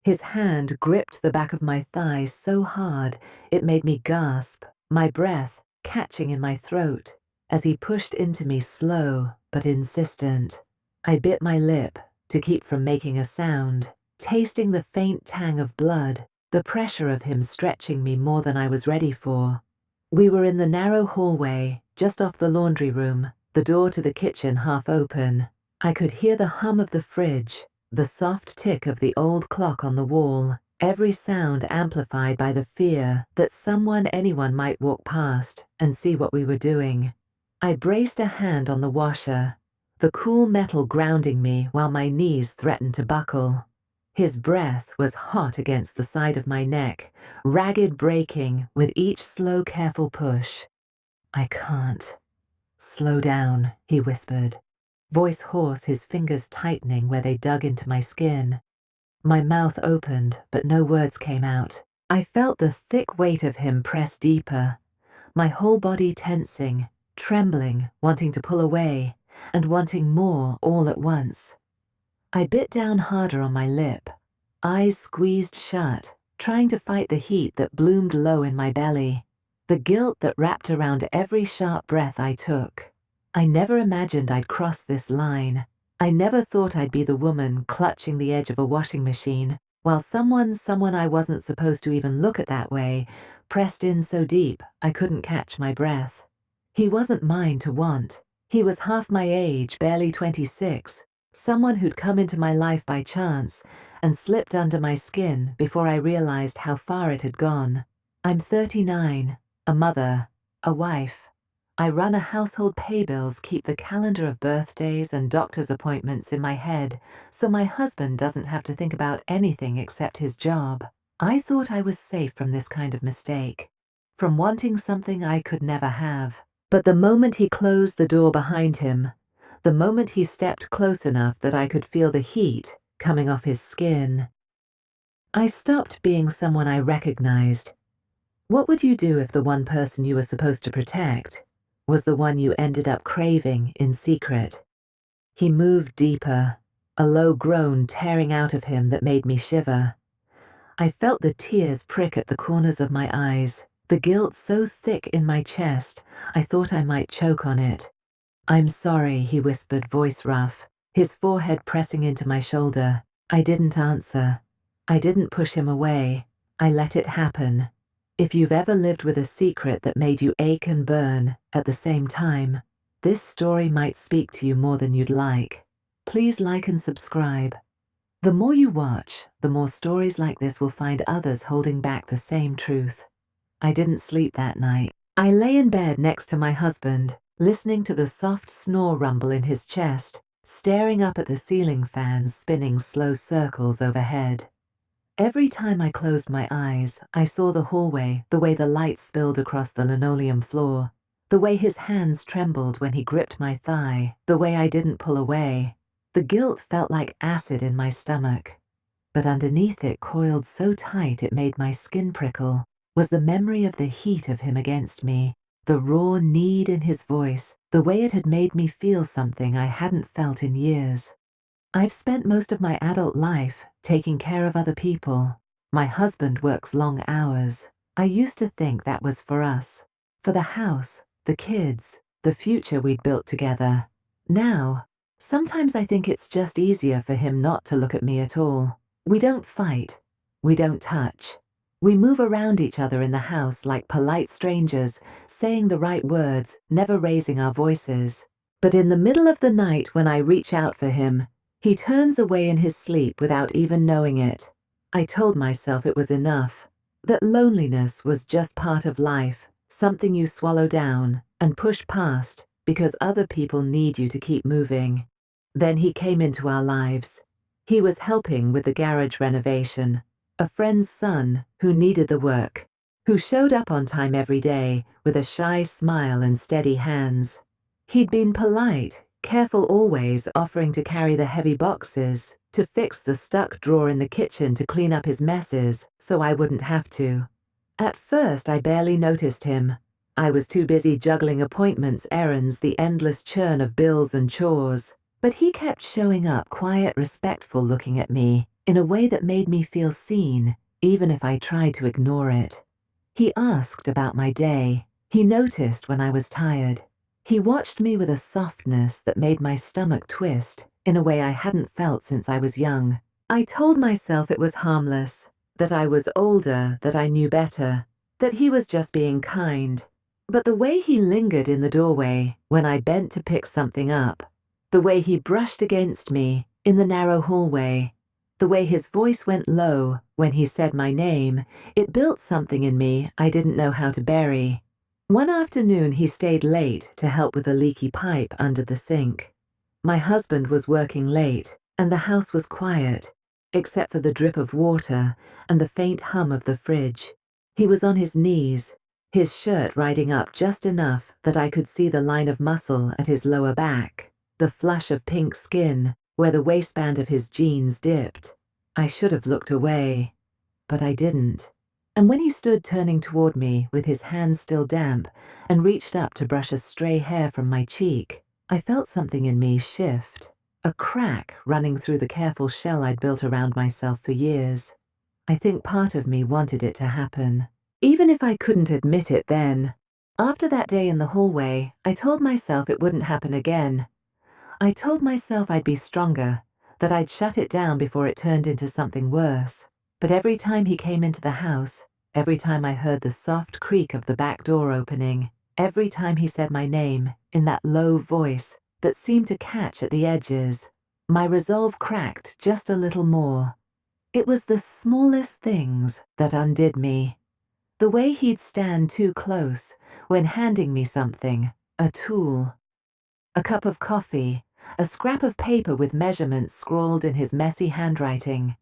His hand gripped the back of my thigh so hard it made me gasp, my breath catching in my throat as he pushed into me slow but insistent. I bit my lip to keep from making a sound, tasting the faint tang of blood, the pressure of him stretching me more than I was ready for. We were in the narrow hallway, just off the laundry room, the door to the kitchen half open. I could hear the hum of the fridge, the soft tick of the old clock on the wall, every sound amplified by the fear that anyone might walk past and see what we were doing. I braced a hand on the washer, the cool metal grounding me while my knees threatened to buckle. His breath was hot against the side of my neck, ragged breaking with each slow, careful push. I can't. Slow down, he whispered, voice hoarse, his fingers tightening where they dug into my skin. My mouth opened, but no words came out. I felt the thick weight of him press deeper, my whole body tensing, trembling, wanting to pull away, and wanting more all at once. I bit down harder on my lip, eyes squeezed shut, trying to fight the heat that bloomed low in my belly, the guilt that wrapped around every sharp breath I took. I never imagined I'd cross this line. I never thought I'd be the woman clutching the edge of a washing machine, while someone I wasn't supposed to even look at that way, pressed in so deep I couldn't catch my breath. He wasn't mine to want. He was half my age, barely 26, someone who'd come into my life by chance and slipped under my skin before I realized how far it had gone. I'm 39, a mother, a wife. I run a household pay bills, keep the calendar of birthdays and doctor's appointments in my head so my husband doesn't have to think about anything except his job. I thought I was safe from this kind of mistake, from wanting something I could never have. But the moment he closed the door behind him, the moment he stepped close enough that I could feel the heat coming off his skin, I stopped being someone I recognized. What would you do if the one person you were supposed to protect was the one you ended up craving in secret? He moved deeper, a low groan tearing out of him that made me shiver. I felt the tears prick at the corners of my eyes, the guilt so thick in my chest I thought I might choke on it. I'm sorry, he whispered, voice rough, his forehead pressing into my shoulder. I didn't answer. I didn't push him away. I let it happen. If you've ever lived with a secret that made you ache and burn at the same time, this story might speak to you more than you'd like. Please like and subscribe. The more you watch, the more stories like this will find others holding back the same truth. I didn't sleep that night. I lay in bed next to my husband, listening to the soft snore rumble in his chest, staring up at the ceiling fans spinning slow circles overhead. Every time I closed my eyes, I saw the hallway, the way the light spilled across the linoleum floor, the way his hands trembled when he gripped my thigh, the way I didn't pull away. The guilt felt like acid in my stomach, but underneath it, coiled so tight it made my skin prickle, was the memory of the heat of him against me, the raw need in his voice, the way it had made me feel something I hadn't felt in years. I've spent most of my adult life taking care of other people. My husband works long hours. I used to think that was for us, for the house, the kids, the future we'd built together. Now, sometimes I think it's just easier for him not to look at me at all. We don't fight. We don't touch. We move around each other in the house like polite strangers, saying the right words, never raising our voices. But in the middle of the night when I reach out for him, he turns away in his sleep without even knowing it. I told myself it was enough, that loneliness was just part of life, something you swallow down and push past because other people need you to keep moving. Then he came into our lives. He was helping with the garage renovation, a friend's son who needed the work, who showed up on time every day with a shy smile and steady hands. He'd been polite, careful always, offering to carry the heavy boxes, to fix the stuck drawer in the kitchen, to clean up his messes so I wouldn't have to. At first I barely noticed him. I was too busy juggling appointments, errands, the endless churn of bills and chores. But he kept showing up, quiet, respectful, looking at me, in a way that made me feel seen, even if I tried to ignore it. He asked about my day. He noticed when I was tired. He watched me with a softness that made my stomach twist in a way I hadn't felt since I was young. I told myself it was harmless, that I was older, that I knew better, that he was just being kind. But the way he lingered in the doorway when I bent to pick something up, the way he brushed against me in the narrow hallway, the way his voice went low when he said my name, it built something in me I didn't know how to bury. One afternoon he stayed late to help with a leaky pipe under the sink. My husband was working late, and the house was quiet, except for the drip of water and the faint hum of the fridge. He was on his knees, his shirt riding up just enough that I could see the line of muscle at his lower back, the flush of pink skin where the waistband of his jeans dipped. I should have looked away, but I didn't. And when he stood turning toward me with his hands still damp and reached up to brush a stray hair from my cheek, I felt something in me shift, a crack running through the careful shell I'd built around myself for years. I think part of me wanted it to happen, even if I couldn't admit it then. After that day in the hallway, I told myself it wouldn't happen again. I told myself I'd be stronger, that I'd shut it down before it turned into something worse. But every time he came into the house, every time I heard the soft creak of the back door opening, every time he said my name in that low voice that seemed to catch at the edges, my resolve cracked just a little more. It was the smallest things that undid me. The way he'd stand too close when handing me something, a tool, a cup of coffee, a scrap of paper with measurements scrawled in his messy handwriting,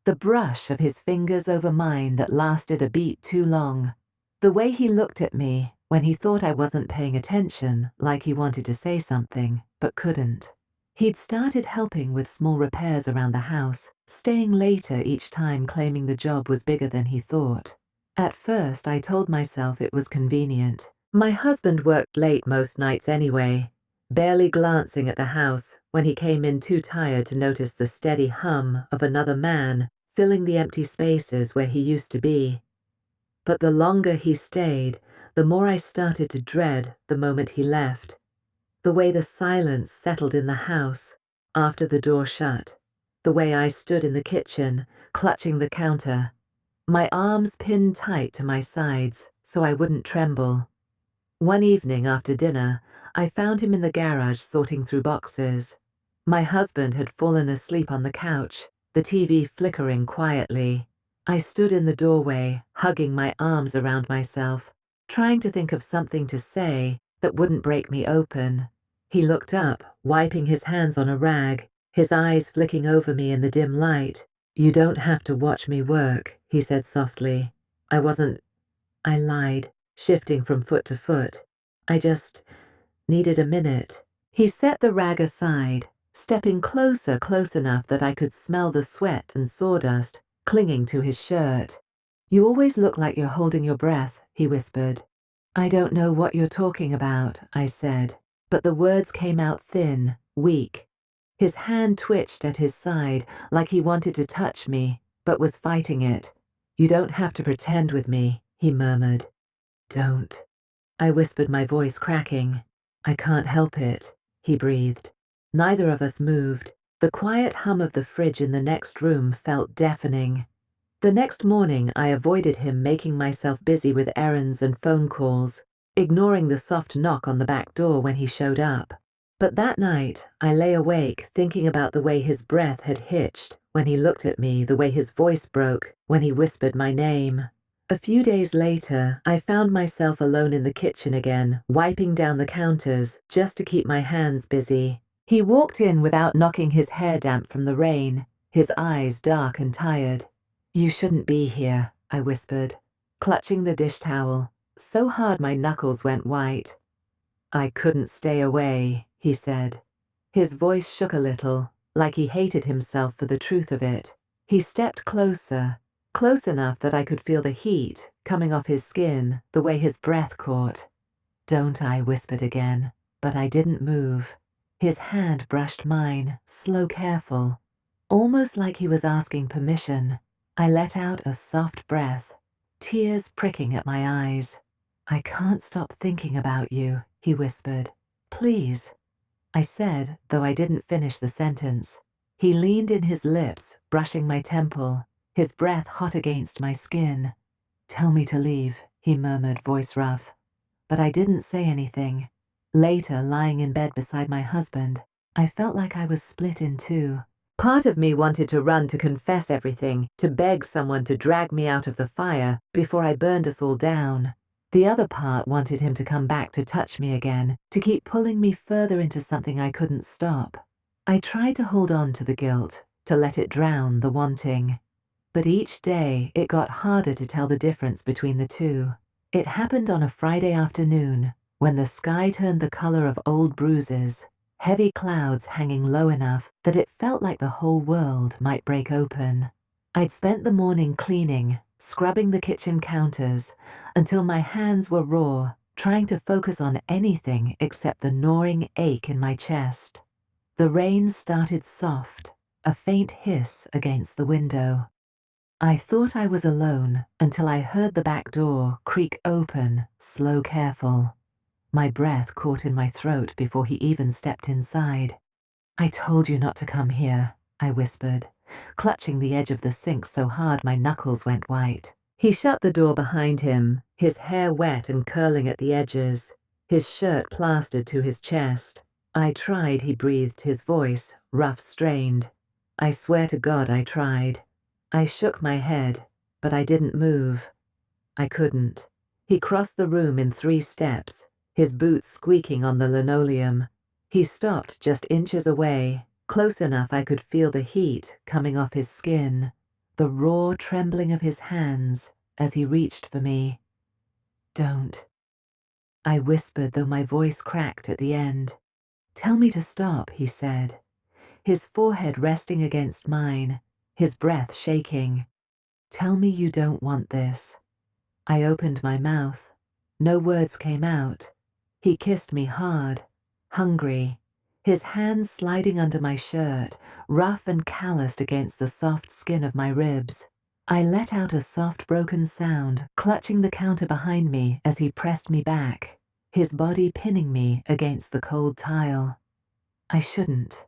the brush of his fingers over mine that lasted a beat too long, the way he looked at me when he thought I wasn't paying attention, like he wanted to say something, but couldn't. He'd started helping with small repairs around the house, staying later each time claiming the job was bigger than he thought. At first, I told myself it was convenient. My husband worked late most nights anyway, barely glancing at the house when he came in too tired to notice the steady hum of another man filling the empty spaces where he used to be. But the longer he stayed, the more I started to dread the moment he left. The way the silence settled in the house after the door shut. The way I stood in the kitchen, clutching the counter, my arms pinned tight to my sides so I wouldn't tremble. One evening after dinner, I found him in the garage sorting through boxes. My husband had fallen asleep on the couch, the TV flickering quietly. I stood in the doorway, hugging my arms around myself, trying to think of something to say that wouldn't break me open. He looked up, wiping his hands on a rag, his eyes flicking over me in the dim light. "You don't have to watch me work," he said softly. I lied, shifting from foot to foot. I just needed a minute. He set the rag aside, stepping close enough that I could smell the sweat and sawdust clinging to his shirt. "You always look like you're holding your breath," he whispered. "I don't know what you're talking about," I said, but the words came out thin, weak. His hand twitched at his side like he wanted to touch me, but was fighting it. "You don't have to pretend with me," he murmured. "Don't," I whispered, my voice cracking. "I can't help it," he breathed. Neither of us moved. The quiet hum of the fridge in the next room felt deafening. The next morning I avoided him, making myself busy with errands and phone calls, ignoring the soft knock on the back door when he showed up. But that night I lay awake thinking about the way his breath had hitched when he looked at me, the way his voice broke when he whispered my name. A few days later, I found myself alone in the kitchen again, wiping down the counters just to keep my hands busy. He walked in without knocking, his hair damp from the rain, his eyes dark and tired. "You shouldn't be here," I whispered, clutching the dish towel, so hard my knuckles went white. "I couldn't stay away," he said. His voice shook a little, like he hated himself for the truth of it. He stepped closer, close enough that I could feel the heat coming off his skin, the way his breath caught. "Don't," I whispered again, but I didn't move. His hand brushed mine, slow, careful, Almost like he was asking permission, I let out a soft breath, tears pricking at my eyes. "I can't stop thinking about you," he whispered. "Please," I said, though I didn't finish the sentence. He leaned in his lips, brushing my temple, his breath hot against my skin. "Tell me to leave," he murmured, voice rough. But I didn't say anything. Later, lying in bed beside my husband, I felt like I was split in two. Part of me wanted to run to confess everything, to beg someone to drag me out of the fire before I burned us all down. The other part wanted him to come back to touch me again, to keep pulling me further into something I couldn't stop. I tried to hold on to the guilt, to let it drown the wanting. But each day it got harder to tell the difference between the two. It happened on a Friday afternoon, when the sky turned the color of old bruises, heavy clouds hanging low enough that it felt like the whole world might break open. I'd spent the morning cleaning, scrubbing the kitchen counters, until my hands were raw, trying to focus on anything except the gnawing ache in my chest. The rain started soft, a faint hiss against the window. I thought I was alone until I heard the back door creak open, slow, careful. My breath caught in my throat before he even stepped inside. "I told you not to come here," I whispered, clutching the edge of the sink so hard my knuckles went white. He shut the door behind him, his hair wet and curling at the edges, his shirt plastered to his chest. "I tried," he breathed, his voice rough, strained. "I swear to God I tried." I shook my head, but I didn't move. I couldn't. He crossed the room in 3 steps, his boots squeaking on the linoleum. He stopped just inches away, close enough I could feel the heat coming off his skin, the raw trembling of his hands as he reached for me. "Don't," I whispered, though my voice cracked at the end. "Tell me to stop," he said, his forehead resting against mine, his breath shaking. "Tell me you don't want this." I opened my mouth. No words came out. He kissed me hard, hungry, his hands sliding under my shirt, rough and calloused against the soft skin of my ribs. I let out a soft broken sound, clutching the counter behind me as he pressed me back, his body pinning me against the cold tile. "I shouldn't."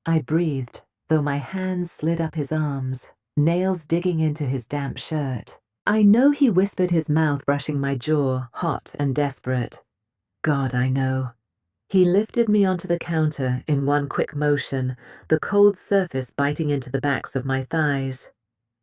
I breathed, though my hands slid up his arms, nails digging into his damp shirt. I know he whispered, his mouth brushing my jaw, hot and desperate. God, I know. He lifted me onto the counter in one quick motion, the cold surface biting into the backs of my thighs.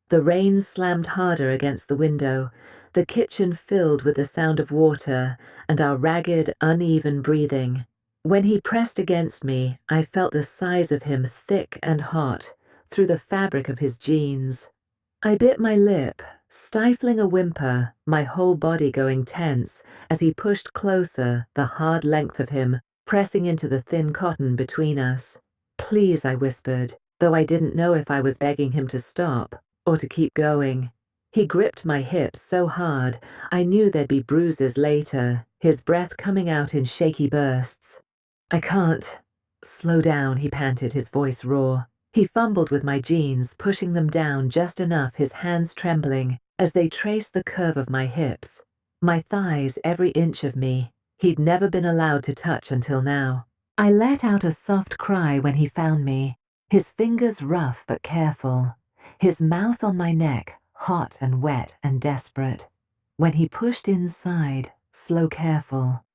The rain slammed harder against the window, the kitchen filled with the sound of water and our ragged, uneven breathing. When he pressed against me, I felt the size of him thick and hot through the fabric of his jeans. I bit my lip, stifling a whimper, my whole body going tense as he pushed closer, the hard length of him pressing into the thin cotton between us. "Please," I whispered, though I didn't know if I was begging him to stop or to keep going. He gripped my hips so hard I knew there'd be bruises later, his breath coming out in shaky bursts. "I can't." "Slow down," he panted, his voice raw. He fumbled with my jeans, pushing them down just enough, his hands trembling as they traced the curve of my hips, my thighs, every inch of me. He'd never been allowed to touch until now. I let out a soft cry when he found me, his fingers rough but careful, his mouth on my neck, hot and wet and desperate. When he pushed inside, slow, careful,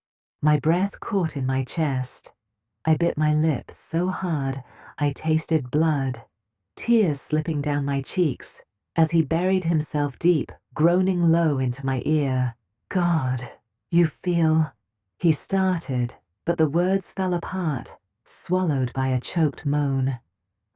my breath caught in my chest. I bit my lip so hard I tasted blood, tears slipping down my cheeks as he buried himself deep, groaning low into my ear. "God, you feel—" He started, but the words fell apart, swallowed by a choked moan.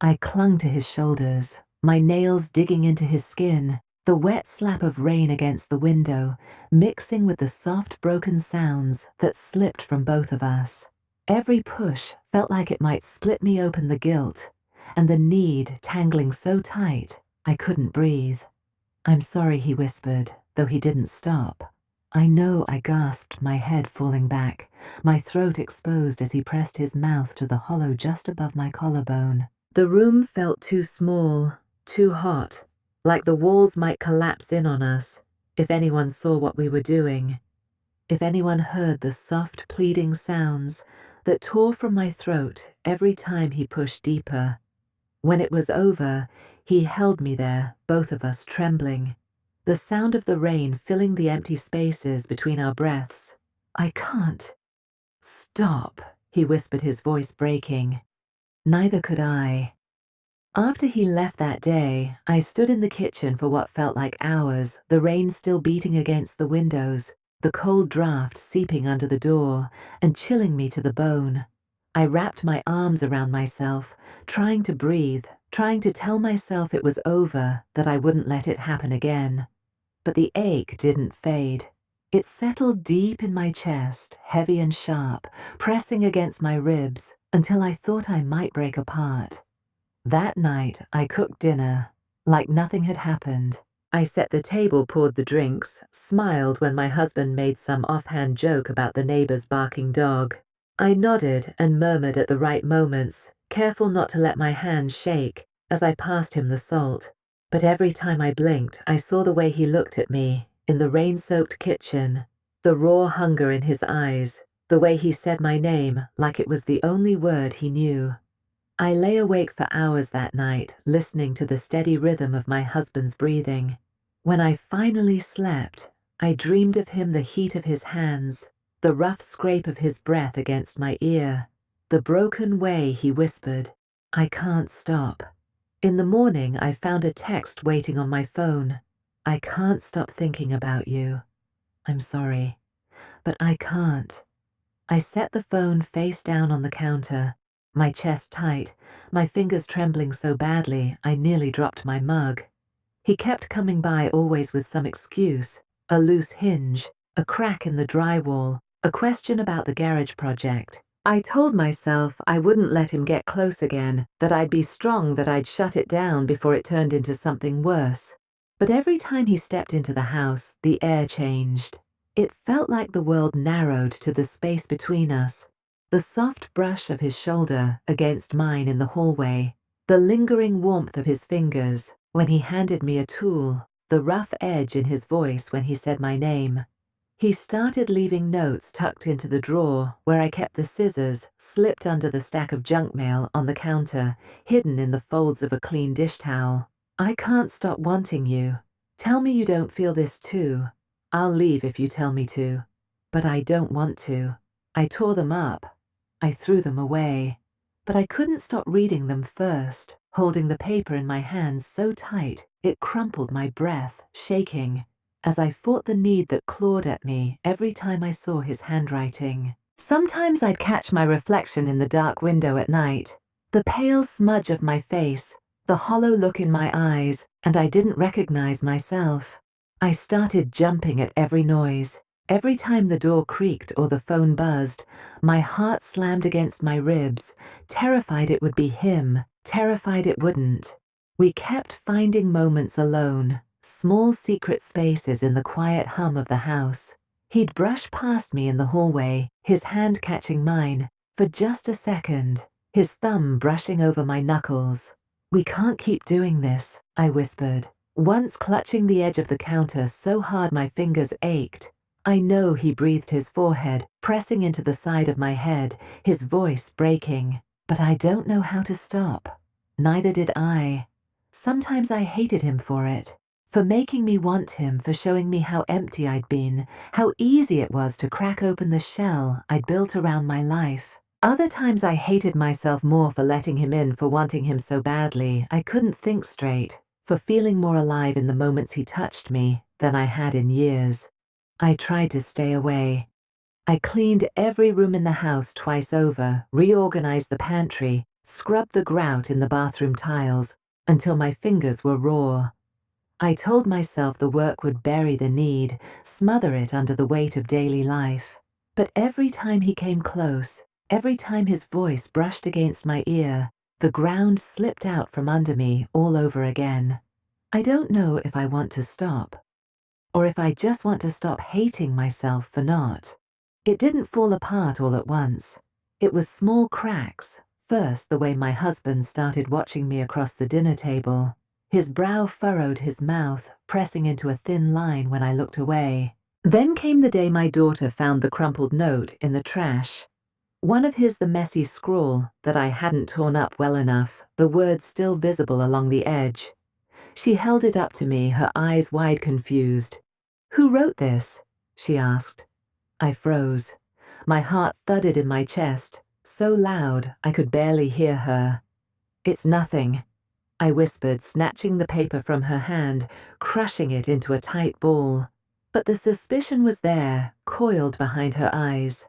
I clung to his shoulders, my nails digging into his skin, the wet slap of rain against the window, mixing with the soft broken sounds that slipped from both of us. Every push felt like it might split me open, the guilt, and the need tangling so tight I couldn't breathe. "I'm sorry," he whispered, though he didn't stop. "I know," I gasped, my head falling back, my throat exposed as he pressed his mouth to the hollow just above my collarbone. The room felt too small, too hot, like the walls might collapse in on us if anyone saw what we were doing, if anyone heard the soft, pleading sounds that tore from my throat every time he pushed deeper. When it was over, he held me there, both of us trembling, the sound of the rain filling the empty spaces between our breaths. "I can't. Stop," he whispered, his voice breaking. Neither could I. After he left that day, I stood in the kitchen for what felt like hours, the rain still beating against the windows, the cold draft seeping under the door and chilling me to the bone. I wrapped my arms around myself, trying to breathe, trying to tell myself it was over, that I wouldn't let it happen again. But the ache didn't fade. It settled deep in my chest, heavy and sharp, pressing against my ribs until I thought I might break apart. That night, I cooked dinner like nothing had happened. I set the table, poured the drinks, smiled when my husband made some offhand joke about the neighbor's barking dog. I nodded and murmured at the right moments, careful not to let my hands shake as I passed him the salt. But every time I blinked, I saw the way he looked at me in the rain-soaked kitchen, the raw hunger in his eyes, the way he said my name like it was the only word he knew. I lay awake for hours that night, listening to the steady rhythm of my husband's breathing. When I finally slept, I dreamed of him, the heat of his hands, the rough scrape of his breath against my ear, the broken way he whispered, "I can't stop." In the morning, I found a text waiting on my phone. "I can't stop thinking about you. I'm sorry, but I can't." I set the phone face down on the counter, my chest tight, my fingers trembling so badly I nearly dropped my mug. He kept coming by, always with some excuse, a loose hinge, a crack in the drywall, a question about the garage project. I told myself I wouldn't let him get close again, that I'd be strong, that I'd shut it down before it turned into something worse. But every time he stepped into the house, the air changed. It felt like the world narrowed to the space between us. The soft brush of his shoulder against mine in the hallway, the lingering warmth of his fingers when he handed me a tool, the rough edge in his voice when he said my name. He started leaving notes tucked into the drawer where I kept the scissors, slipped under the stack of junk mail on the counter, hidden in the folds of a clean dish towel. "I can't stop wanting you. Tell me you don't feel this too. I'll leave if you tell me to." But I don't want to. I tore them up. I threw them away. But I couldn't stop reading them first, holding the paper in my hands so tight it crumpled my breath, shaking, as I fought the need that clawed at me every time I saw his handwriting. Sometimes I'd catch my reflection in the dark window at night, the pale smudge of my face, the hollow look in my eyes, and I didn't recognize myself. I started jumping at every noise. Every time the door creaked or the phone buzzed, my heart slammed against my ribs, terrified it would be him, terrified it wouldn't. We kept finding moments alone, small secret spaces in the quiet hum of the house. He'd brush past me in the hallway, his hand catching mine, for just a second, his thumb brushing over my knuckles. "We can't keep doing this," I whispered, once clutching the edge of the counter so hard my fingers ached. I know he breathed his forehead, pressing into the side of my head, his voice breaking. But I don't know how to stop. Neither did I. Sometimes I hated him for it, for making me want him, for showing me how empty I'd been, how easy it was to crack open the shell I'd built around my life. Other times I hated myself more for letting him in, for wanting him so badly I couldn't think straight, for feeling more alive in the moments he touched me than I had in years. I tried to stay away. I cleaned every room in the house twice over, reorganized the pantry, scrubbed the grout in the bathroom tiles until my fingers were raw. I told myself the work would bury the need, smother it under the weight of daily life. But every time he came close, every time his voice brushed against my ear, the ground slipped out from under me all over again. I don't know if I want to stop, or if I just want to stop hating myself for not. It didn't fall apart all at once. It was small cracks, First, the way my husband started watching me across the dinner table. His brow furrowed, his mouth pressing into a thin line when I looked away. Then came the day my daughter found the crumpled note in the trash. One of his, the messy scrawl that I hadn't torn up well enough, the words still visible along the edge. She held it up to me, her eyes wide, confused. "Who wrote this?" she asked. I froze. My heart thudded in my chest, so loud I could barely hear her. "It's nothing," I whispered, snatching the paper from her hand, crushing it into a tight ball. But the suspicion was there, coiled behind her eyes.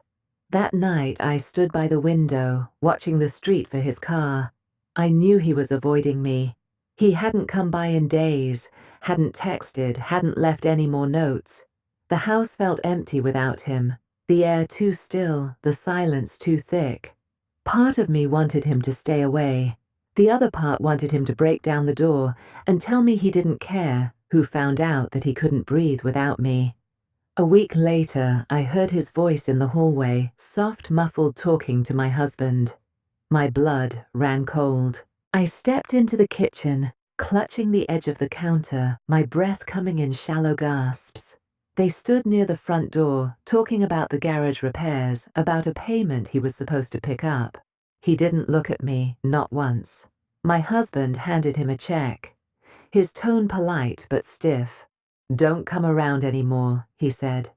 That night I stood by the window, watching the street for his car. I knew he was avoiding me. He hadn't come by in days, hadn't texted, hadn't left any more notes. The house felt empty without him, the air too still, the silence too thick. Part of me wanted him to stay away. The other part wanted him to break down the door and tell me he didn't care, who found out that he couldn't breathe without me. A week later, I heard his voice in the hallway, soft, muffled, talking to my husband. My blood ran cold. I stepped into the kitchen, clutching the edge of the counter, my breath coming in shallow gasps. They stood near the front door, talking about the garage repairs, about a payment he was supposed to pick up. He didn't look at me, not once. My husband handed him a check. His tone polite but stiff. "Don't come around anymore," he said.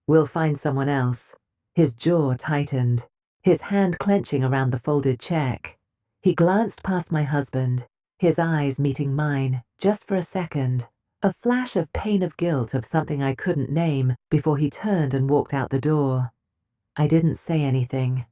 "We'll find someone else." His jaw tightened, his hand clenching around the folded check. He glanced past my husband, his eyes meeting mine, just for a second. A flash of pain, of guilt, of something I couldn't name, before he turned and walked out the door. I didn't say anything.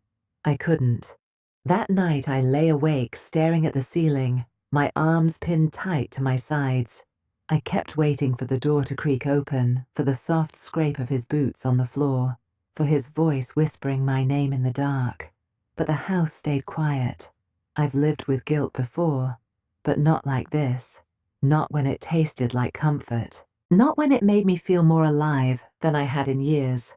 I couldn't. That night I lay awake, staring at the ceiling, my arms pinned tight to my sides. I kept waiting for the door to creak open, for the soft scrape of his boots on the floor, for his voice whispering my name in the dark. But the house stayed quiet. I've lived with guilt before, but not like this. Not when it tasted like comfort. Not when it made me feel more alive than I had in years.